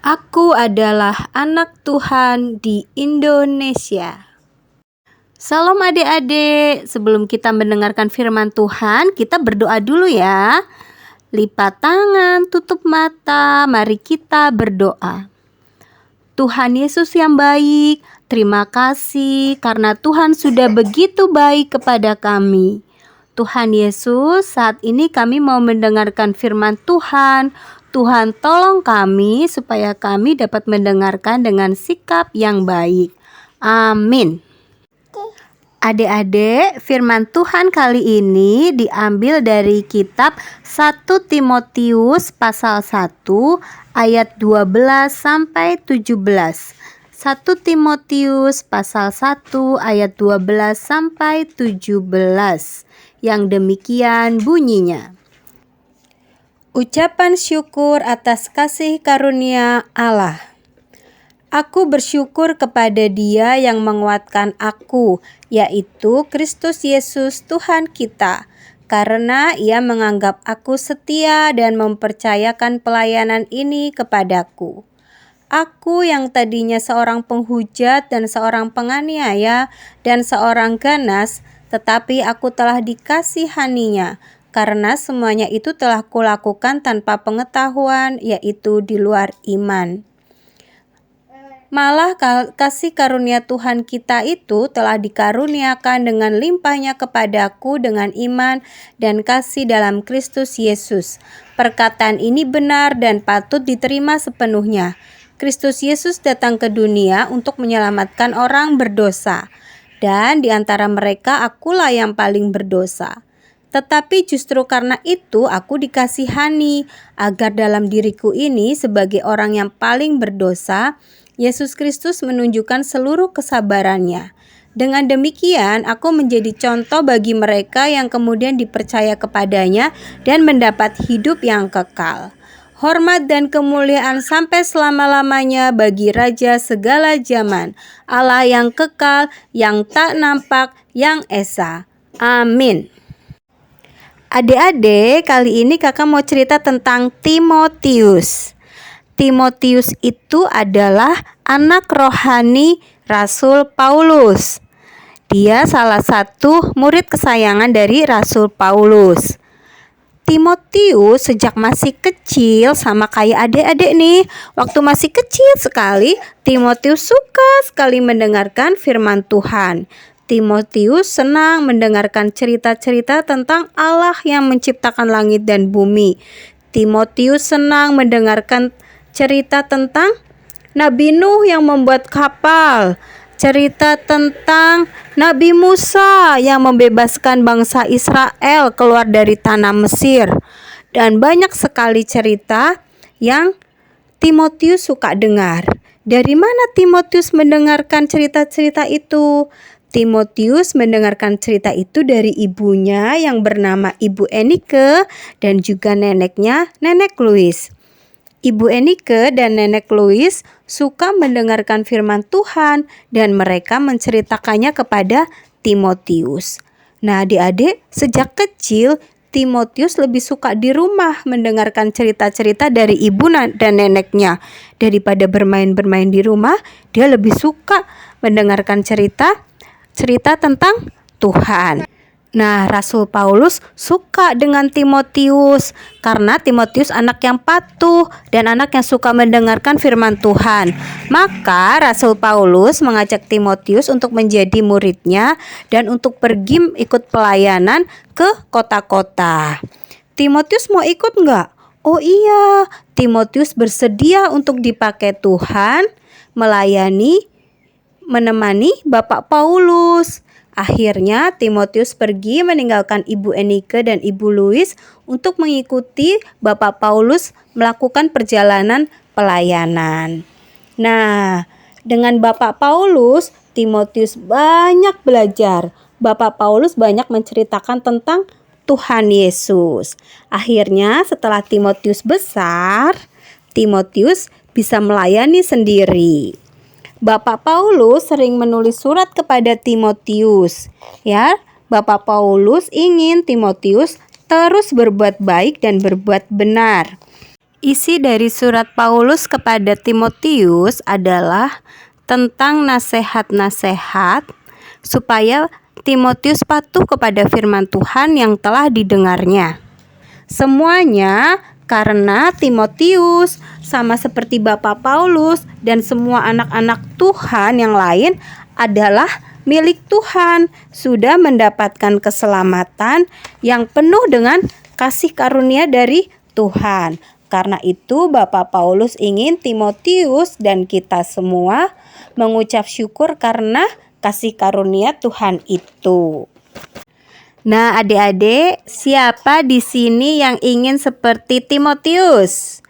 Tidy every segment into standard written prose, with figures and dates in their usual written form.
Aku adalah anak Tuhan di Indonesia. Salam adik-adik, sebelum kita mendengarkan firman Tuhan, kita berdoa dulu ya. Lipat tangan, tutup mata, mari kita berdoa. Tuhan Yesus yang baik, terima kasih karena Tuhan sudah begitu baik kepada kami. Tuhan Yesus, saat ini kami mau mendengarkan firman Tuhan. Tuhan tolong kami supaya kami dapat mendengarkan dengan sikap yang baik. Amin. Adik-adik, firman Tuhan kali ini diambil dari kitab 1 Timotius pasal 1 ayat 12 sampai 17. 1 Timotius pasal 1 ayat 12 sampai 17. Yang demikian bunyinya. Ucapan syukur atas kasih karunia Allah. Aku bersyukur kepada Dia yang menguatkan aku, yaitu Kristus Yesus Tuhan kita, karena Ia menganggap aku setia dan mempercayakan pelayanan ini kepadaku. Aku yang tadinya seorang penghujat dan seorang penganiaya dan seorang ganas, tetapi aku telah dikasihaninya, karena semuanya itu telah kulakukan tanpa pengetahuan, yaitu di luar iman. Malah kasih karunia Tuhan kita itu telah dikaruniakan dengan limpahnya kepadaku dengan iman dan kasih dalam Kristus Yesus. Perkataan ini benar dan patut diterima sepenuhnya. Kristus Yesus datang ke dunia untuk menyelamatkan orang berdosa, dan di antara mereka akulah yang paling berdosa. Tetapi justru karena itu aku dikasihani, agar dalam diriku ini sebagai orang yang paling berdosa, Yesus Kristus menunjukkan seluruh kesabarannya. Dengan demikian, aku menjadi contoh bagi mereka yang kemudian dipercaya kepadanya dan mendapat hidup yang kekal. Hormat dan kemuliaan sampai selama-lamanya bagi Raja segala zaman, Allah yang kekal, yang tak nampak, yang esa. Amin. Adik-adik, kali ini kakak mau cerita tentang Timotius. Timotius itu adalah anak rohani Rasul Paulus. Dia salah satu murid kesayangan dari Rasul Paulus. Timotius sejak masih kecil sama kayak adik-adik nih. Waktu masih kecil sekali, Timotius suka sekali mendengarkan firman Tuhan. Timotius senang mendengarkan cerita-cerita tentang Allah yang menciptakan langit dan bumi. Timotius senang mendengarkan cerita tentang Nabi Nuh yang membuat kapal, cerita tentang Nabi Musa yang membebaskan bangsa Israel keluar dari tanah Mesir, dan banyak sekali cerita yang Timotius suka dengar. Dari mana Timotius mendengarkan cerita-cerita itu? Timotius mendengarkan cerita itu dari ibunya yang bernama Ibu Enike dan juga neneknya, Nenek Louis. Ibu Enike dan Nenek Louis suka mendengarkan firman Tuhan dan mereka menceritakannya kepada Timotius. Nah, adik-adik, sejak kecil Timotius lebih suka di rumah mendengarkan cerita-cerita dari ibu dan neneknya. Daripada bermain-bermain di rumah, dia lebih suka mendengarkan cerita tentang Tuhan. Nah, Rasul Paulus suka dengan Timotius karena Timotius anak yang patuh dan anak yang suka mendengarkan firman Tuhan. Maka Rasul Paulus mengajak Timotius untuk menjadi muridnya dan untuk pergi ikut pelayanan ke kota-kota. Timotius mau ikut enggak? Oh iya, Timotius bersedia untuk dipakai Tuhan menemani Bapak Paulus. Akhirnya Timotius pergi meninggalkan Ibu Enike dan Ibu Louis untuk mengikuti Bapak Paulus melakukan perjalanan pelayanan. Nah, dengan Bapak Paulus, Timotius banyak belajar. Bapak Paulus banyak menceritakan tentang Tuhan Yesus. Akhirnya setelah Timotius besar, Timotius bisa melayani sendiri. Bapak Paulus sering menulis surat kepada Timotius. Ya, Bapak Paulus ingin Timotius terus berbuat baik dan berbuat benar. Isi dari surat Paulus kepada Timotius adalah tentang nasihat-nasihat supaya Timotius patuh kepada firman Tuhan yang telah didengarnya. Semuanya karena Timotius sama seperti Bapak Paulus dan semua anak-anak Tuhan yang lain adalah milik Tuhan, sudah mendapatkan keselamatan yang penuh dengan kasih karunia dari Tuhan. Karena itu Bapak Paulus ingin Timotius dan kita semua mengucap syukur karena kasih karunia Tuhan itu. Nah, adik-adik, siapa di sini yang ingin seperti Timotius?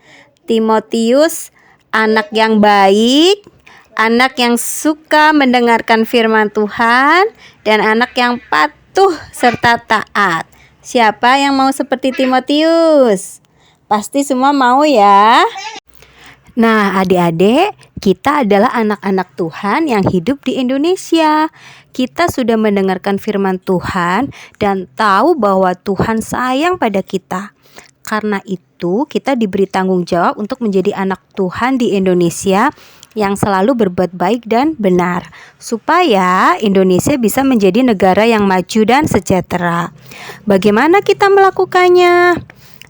Timotius anak yang baik, anak yang suka mendengarkan firman Tuhan, dan anak yang patuh serta taat. Siapa yang mau seperti Timotius? Pasti semua mau ya. Nah, adik-adik, kita adalah anak-anak Tuhan yang hidup di Indonesia. Kita sudah mendengarkan firman Tuhan dan tahu bahwa Tuhan sayang pada kita. Karena itu, kita diberi tanggung jawab untuk menjadi anak Tuhan di Indonesia yang selalu berbuat baik dan benar, supaya Indonesia bisa menjadi negara yang maju dan sejahtera. Bagaimana kita melakukannya?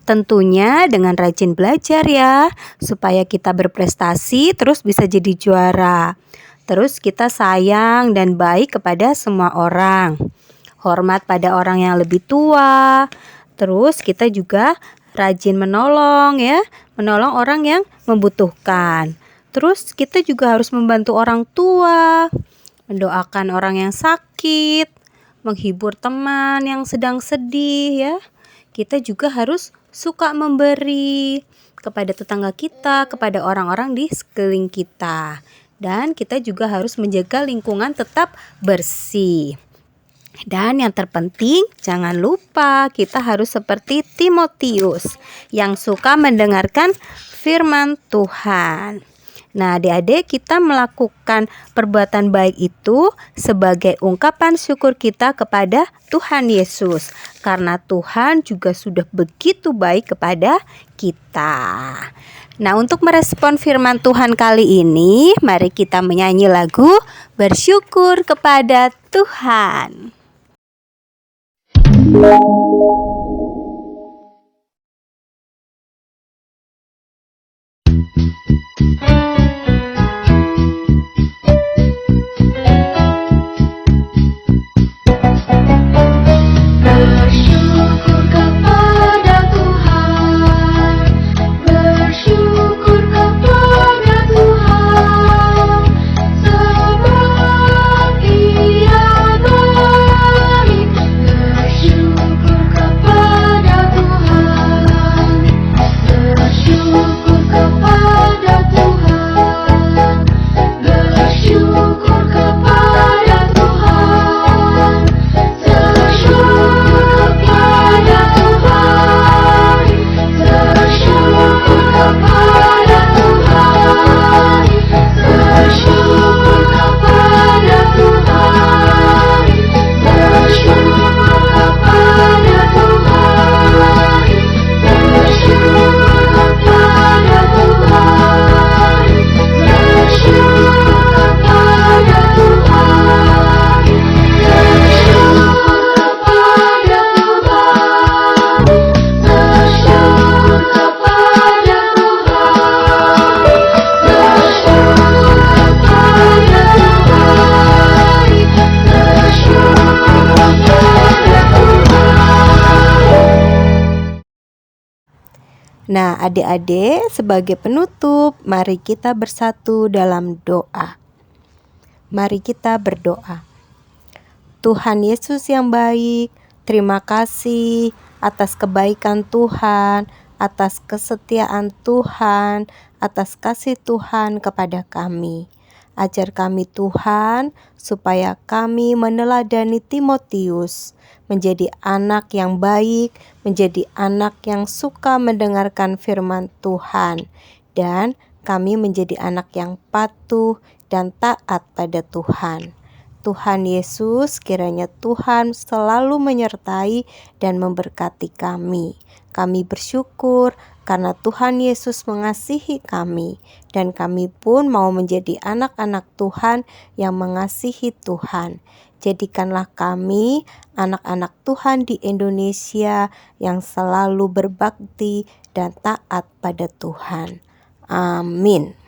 Tentunya dengan rajin belajar ya, supaya kita berprestasi terus bisa jadi juara. Terus kita sayang dan baik kepada semua orang. Hormat pada orang yang lebih tua. Terus kita juga rajin menolong ya, menolong orang yang membutuhkan. Terus kita juga harus membantu orang tua, mendoakan orang yang sakit, menghibur teman yang sedang sedih ya. Kita juga harus suka memberi kepada tetangga kita, kepada orang-orang di sekeliling kita. Dan kita juga harus menjaga lingkungan tetap bersih. Dan yang terpenting, jangan lupa kita harus seperti Timotius yang suka mendengarkan firman Tuhan. Nah, adik-adik, kita melakukan perbuatan baik itu sebagai ungkapan syukur kita kepada Tuhan Yesus. Karena Tuhan juga sudah begitu baik kepada kita. Nah, untuk merespon firman Tuhan kali ini, mari kita menyanyi lagu Bersyukur kepada Tuhan. Nah, adik-adik, sebagai penutup, mari kita bersatu dalam doa. Mari kita berdoa. Tuhan Yesus yang baik, terima kasih atas kebaikan Tuhan, atas kesetiaan Tuhan, atas kasih Tuhan kepada kami. Ajar kami Tuhan, supaya kami meneladani Timotius, menjadi anak yang baik, menjadi anak yang suka mendengarkan firman Tuhan, dan kami menjadi anak yang patuh dan taat pada Tuhan. Tuhan Yesus, kiranya Tuhan selalu menyertai dan memberkati kami. Kami bersyukur karena Tuhan Yesus mengasihi kami, dan kami pun mau menjadi anak-anak Tuhan yang mengasihi Tuhan. Jadikanlah kami anak-anak Tuhan di Indonesia yang selalu berbakti dan taat pada Tuhan. Amin.